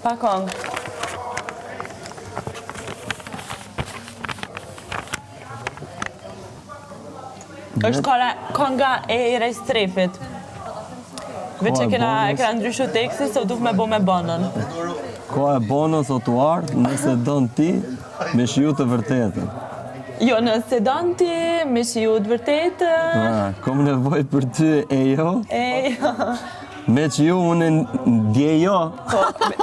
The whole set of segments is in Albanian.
Pa kong. Është konga e Rejstrefit. Veç që kena ndryshu teksti, se u duk me bo me bonën. Ka e bonës o të ardë, nëse donë ti, me shiju të vërtetën. Jo, nëse donë ti, me shiju të vërtetën. Kom nevoj për ty e jo. Me që ju unë ndjejo. Po,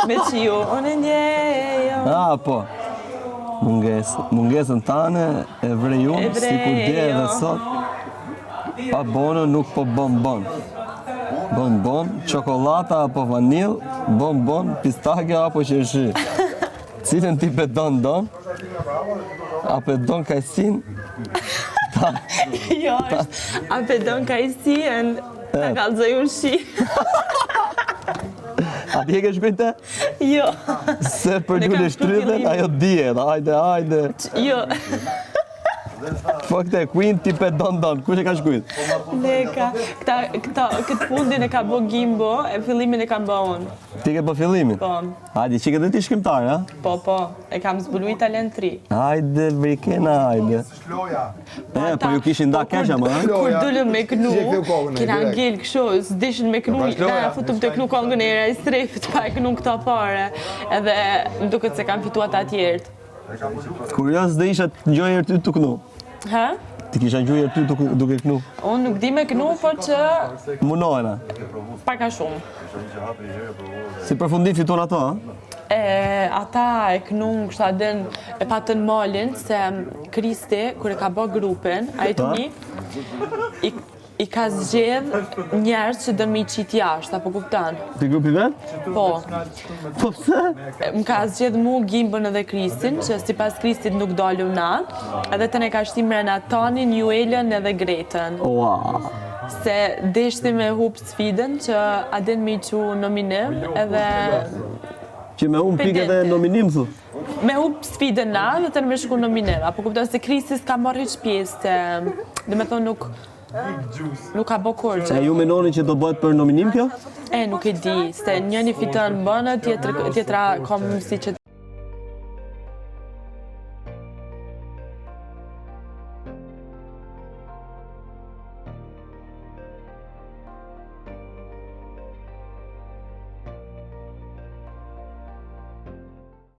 me që ju unë ndjejo. Po. Mungesën tane e vrejun, si kur dje edhe sot. Pa bonën nuk po bon. Bon, çokolata apo vanil, bon, pistake apo qershi. Cilën ti pe don? A pe don kajsin? Jo, a pe don kajsin, ta kalzoj ushi. A ti e ke shpite? Jo. Se për lule shtrydhen, ajo djetë, hajde. Jo. Po këte, kuin ti pe don, kush e ka shkujt? Leka, këtë fundin e ka bo Gimbo, e fillimin e kam bo unë. Ti ke po fillimin? Po. Hajde, që këtë ti shkrimtar, ha? Po, e kam zbulu Italian 3. Hajde, brikena, hajde. Po ju kishin da kesha, më, ha? Kur dullëm me kënu, kina ngell kësho, s'dishin me kënu, na futëm të kënu kongën e Rejstrefit, pa e kënu këta pare, edhe më duket se kam fituat atjertë. Kurios dhe isha të ngjojër ty të kënu. Ha? Ti kisha ngjojër ty duke kënu. Unë nuk di me kënu, por që... Munohena. Paka shumë. Si përfundim fiton ato, ha? Ata e kënu në kështë adën e patën malin, se Kristi, kër e ka bë grupin, a i të mi, i ka zgjedh njerës që dënë me i qitë jashtë, apo kuptan? Ti grupi vetë? Po. Po pëse? Më ka zgjedh mu Gimbën edhe Kristin, që si pas Kristit nuk dollum na, edhe të ne ka shtim mrena Tanin, Juelën edhe Gretën. Ua. Se deshti me hup sfiden që adin me i qu nominim, edhe... Që me unë pike dhe nominim, thu? Me hup sfiden na dhe të në me shku nominim, apo kuptan se Kristis ka marrë hiq pjesë, dhe me thonë nuk ka bo kur që... E ju menoni që do bëhet për nominim kjo? Nuk e di, se njëni fiton bënë, tjetra ka mësi që